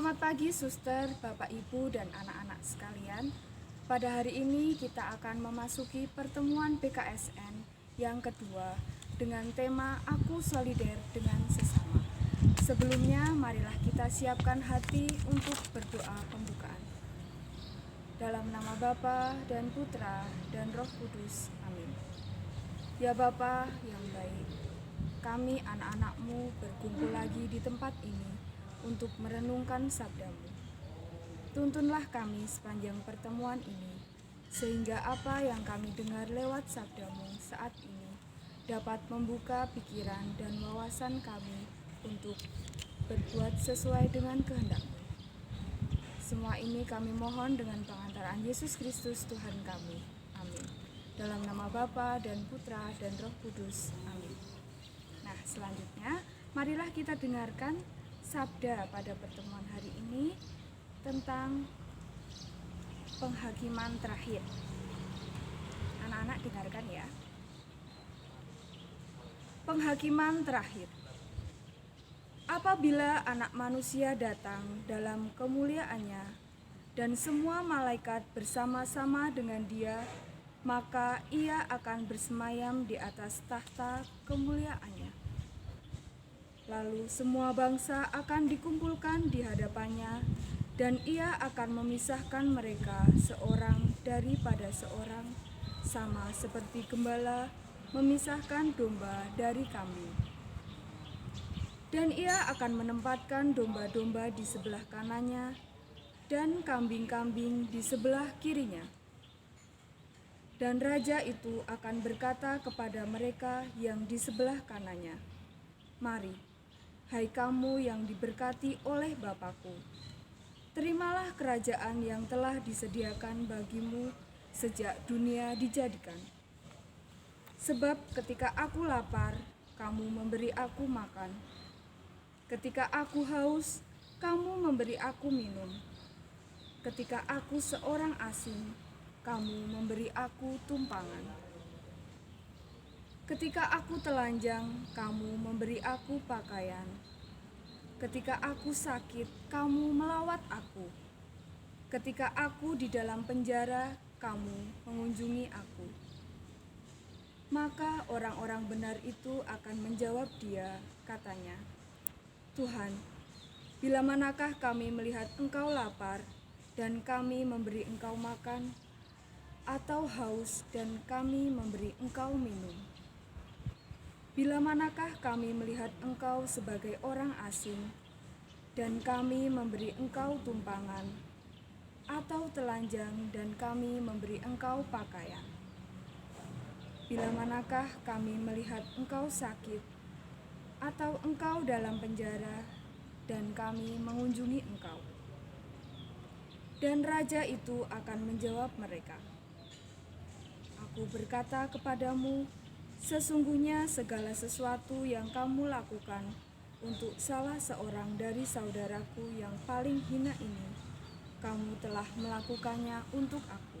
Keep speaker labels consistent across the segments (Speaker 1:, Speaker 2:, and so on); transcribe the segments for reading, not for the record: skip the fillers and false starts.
Speaker 1: Selamat pagi suster, Bapak Ibu dan anak-anak sekalian. Pada hari ini kita akan memasuki pertemuan PKSN yang kedua dengan tema Aku Solider dengan Sesama. Sebelumnya marilah kita siapkan hati untuk berdoa pembukaan. Dalam nama Bapa dan Putra dan Roh Kudus, amin. Ya Bapa yang baik, kami anak-anak-Mu berkumpul lagi di tempat ini untuk merenungkan sabda-Mu. Tuntunlah kami sepanjang pertemuan ini, sehingga apa yang kami dengar lewat sabda-Mu saat ini dapat membuka pikiran dan wawasan kami untuk berbuat sesuai dengan kehendak-Mu. Semua ini kami mohon dengan pengantaran Yesus Kristus Tuhan kami. Amin. Dalam nama Bapa dan Putra dan Roh Kudus. Amin. Nah, selanjutnya marilah kita dengarkan sabda pada pertemuan hari ini tentang penghakiman terakhir. Anak-anak dengarkan ya. Penghakiman terakhir. Apabila Anak Manusia datang dalam kemuliaannya dan semua malaikat bersama-sama dengan Dia, maka Ia akan bersemayam di atas tahta kemuliaannya. Lalu semua bangsa akan dikumpulkan di hadapannya, dan Ia akan memisahkan mereka seorang daripada seorang, sama seperti gembala memisahkan domba dari kambing. Dan Ia akan menempatkan domba-domba di sebelah kanannya dan kambing-kambing di sebelah kirinya. Dan raja itu akan berkata kepada mereka yang di sebelah kanannya, "Mari, hai kamu yang diberkati oleh Bapa-Ku, terimalah kerajaan yang telah disediakan bagimu sejak dunia dijadikan. Sebab ketika aku lapar, kamu memberi aku makan. Ketika aku haus, kamu memberi aku minum. Ketika aku seorang asing, kamu memberi aku tumpangan. Ketika aku telanjang, kamu memberi aku pakaian. Ketika aku sakit, kamu melawat aku. Ketika aku di dalam penjara, kamu mengunjungi aku." Maka orang-orang benar itu akan menjawab Dia, katanya, "Tuhan, bila manakah kami melihat Engkau lapar dan kami memberi Engkau makan, atau haus dan kami memberi Engkau minum? Bila manakah kami melihat Engkau sebagai orang asing dan kami memberi Engkau tumpangan, atau telanjang dan kami memberi Engkau pakaian? Bila manakah kami melihat Engkau sakit atau Engkau dalam penjara dan kami mengunjungi Engkau?" Dan raja itu akan menjawab mereka, "Aku berkata kepadamu, sesungguhnya segala sesuatu yang kamu lakukan untuk salah seorang dari saudaraku yang paling hina ini, kamu telah melakukannya untuk aku."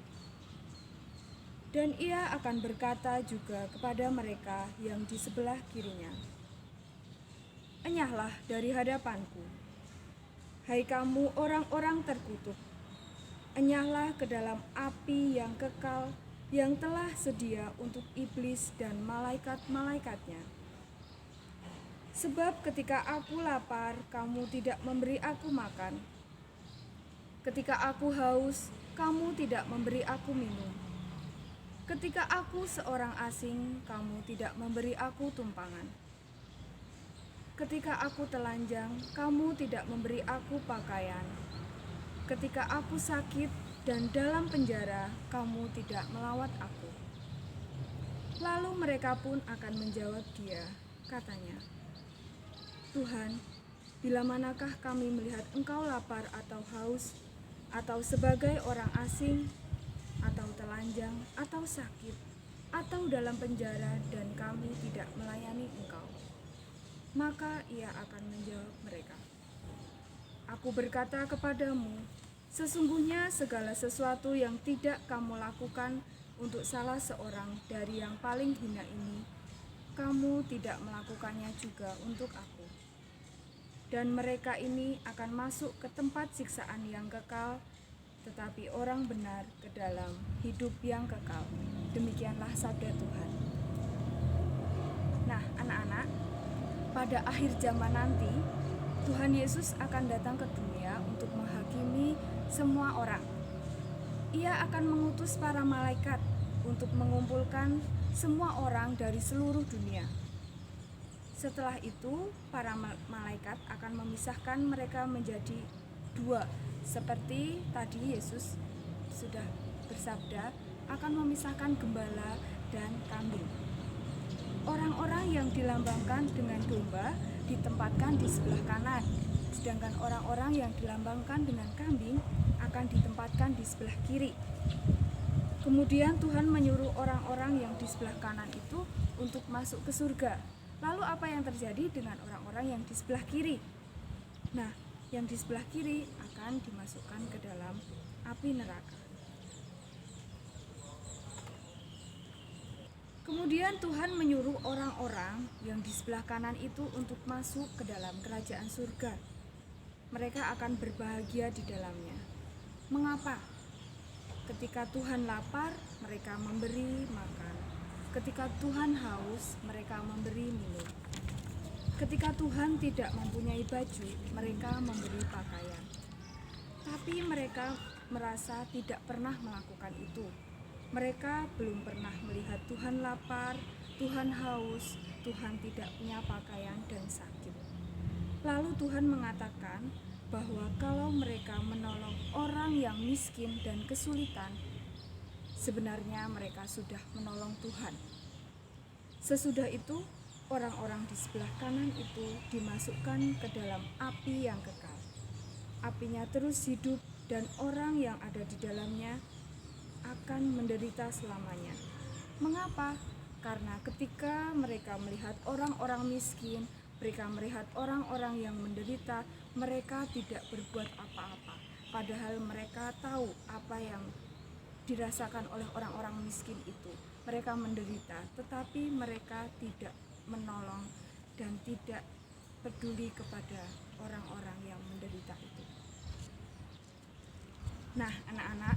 Speaker 1: Dan Ia akan berkata juga kepada mereka yang di sebelah kirinya, "Enyahlah dari hadapanku, hai kamu orang-orang terkutuk. Enyahlah ke dalam api yang kekal yang telah sedia untuk iblis dan malaikat-malaikatnya. Sebab ketika aku lapar, kamu tidak memberi aku makan. Ketika aku haus, kamu tidak memberi aku minum. Ketika aku seorang asing, kamu tidak memberi aku tumpangan. Ketika aku telanjang, kamu tidak memberi aku pakaian. Ketika aku sakit dan dalam penjara, kamu tidak melawat aku." Lalu mereka pun akan menjawab Dia, katanya, "Tuhan, bila manakah kami melihat Engkau lapar atau haus, atau sebagai orang asing, atau telanjang, atau sakit, atau dalam penjara dan kami tidak melayani Engkau?" Maka Ia akan menjawab mereka, "Aku berkata kepadamu, sesungguhnya segala sesuatu yang tidak kamu lakukan untuk salah seorang dari yang paling hina ini, kamu tidak melakukannya juga untuk aku." dan mereka ini akan masuk ke tempat siksaan yang kekal, tetapi orang benar ke dalam hidup yang kekal. Demikianlah sabda Tuhan. Nah, anak-anak, pada akhir zaman nanti, Tuhan Yesus akan datang ke dunia untuk menghakimi semua orang. Ia akan mengutus para malaikat untuk mengumpulkan semua orang dari seluruh dunia. Setelah itu, para malaikat akan memisahkan mereka menjadi dua, seperti tadi Yesus sudah bersabda akan memisahkan gembala dan kambing. Orang-orang yang dilambangkan dengan domba ditempatkan di sebelah kanan, sedangkan orang-orang yang dilambangkan dengan kambing akan ditempatkan di sebelah kiri. Kemudian Tuhan menyuruh orang-orang yang di sebelah kanan itu untuk masuk ke surga. Lalu apa yang terjadi dengan orang-orang yang di sebelah kiri? Nah, yang di sebelah kiri akan dimasukkan ke dalam api neraka. Kemudian Tuhan menyuruh orang-orang yang di sebelah kanan itu untuk masuk ke dalam kerajaan surga. Mereka akan berbahagia di dalamnya. Mengapa? Ketika Tuhan lapar, mereka memberi makan. Ketika Tuhan haus, mereka memberi minum. Ketika Tuhan tidak mempunyai baju, mereka memberi pakaian. Tapi mereka merasa tidak pernah melakukan itu. Mereka belum pernah melihat Tuhan lapar, Tuhan haus, Tuhan tidak punya pakaian dan sakit. Lalu Tuhan mengatakan bahwa kalau mereka menolong orang yang miskin dan kesulitan, sebenarnya mereka sudah menolong Tuhan. Sesudah itu, orang-orang di sebelah kanan itu dimasukkan ke dalam api yang kekal. Apinya terus hidup dan orang yang ada di dalamnya akan menderita selamanya. Mengapa? Karena ketika mereka melihat orang-orang miskin, mereka melihat orang-orang yang menderita, mereka tidak berbuat apa-apa. Padahal mereka tahu apa yang dirasakan oleh orang-orang miskin itu. Mereka menderita, tetapi mereka tidak menolong dan tidak peduli kepada orang-orang yang menderita itu. Nah, anak-anak,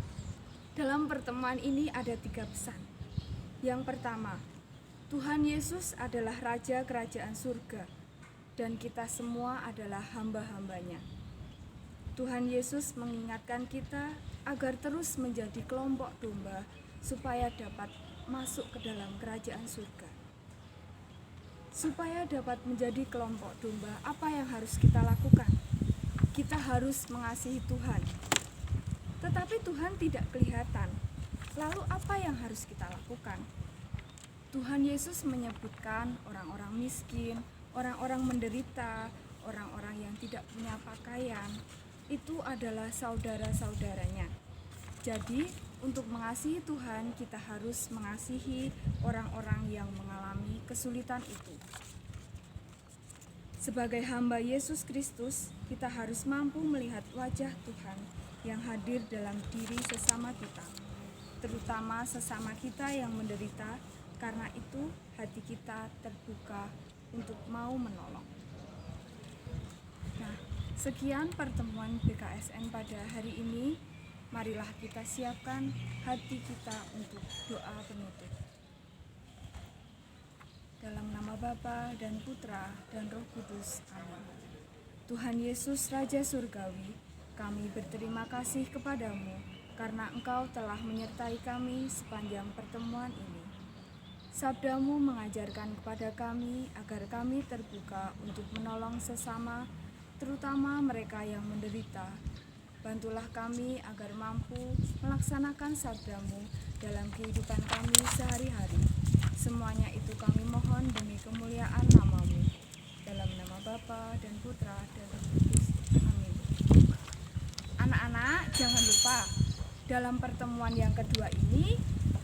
Speaker 1: dalam pertemuan ini ada 3 pesan. Yang pertama, Tuhan Yesus adalah Raja Kerajaan Surga dan kita semua adalah hamba-hambanya. Tuhan Yesus mengingatkan kita agar terus menjadi kelompok domba supaya dapat masuk ke dalam kerajaan surga. Supaya dapat menjadi kelompok domba, apa yang harus kita lakukan? Kita harus mengasihi Tuhan. Tetapi Tuhan tidak kelihatan. Lalu apa yang harus kita lakukan? Tuhan Yesus menyebutkan orang-orang miskin, orang-orang menderita, orang-orang yang tidak punya pakaian, itu adalah saudara-saudaranya. Jadi, untuk mengasihi Tuhan, kita harus mengasihi orang-orang yang mengalami kesulitan itu. Sebagai hamba Yesus Kristus, kita harus mampu melihat wajah Tuhan yang hadir dalam diri sesama kita, terutama sesama kita yang menderita. Karena itu hati kita terbuka untuk mau menolong. Nah, sekian pertemuan BKSN pada hari ini. Marilah kita siapkan hati kita untuk doa penutup. Dalam nama Bapa dan Putra dan Roh Kudus. Amin. Tuhan Yesus Raja Surgawi, kami berterima kasih kepadamu karena Engkau telah menyertai kami sepanjang pertemuan ini. Sabdamu mengajarkan kepada kami agar kami terbuka untuk menolong sesama, terutama mereka yang menderita. Bantulah kami agar mampu melaksanakan sabdamu dalam kehidupan kami sehari-hari. Semuanya itu kami mohon demi kemuliaan nama-Mu. Dalam nama Bapa dan Putra dan Roh Kudus. Amin. Anak-anak, jangan lupa dalam pertemuan yang kedua ini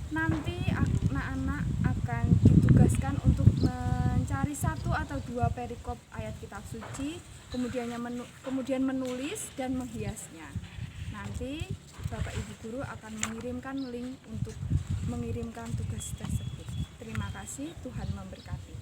Speaker 1: nanti anak-anak akan ditugaskan untuk mencari 1 atau 2 perikop ayat kitab suci, kemudian menulis dan menghiasnya. Nanti Bapak Ibu Guru akan mengirimkan link untuk mengirimkan tugas tersebut. Terima kasih, Tuhan memberkati.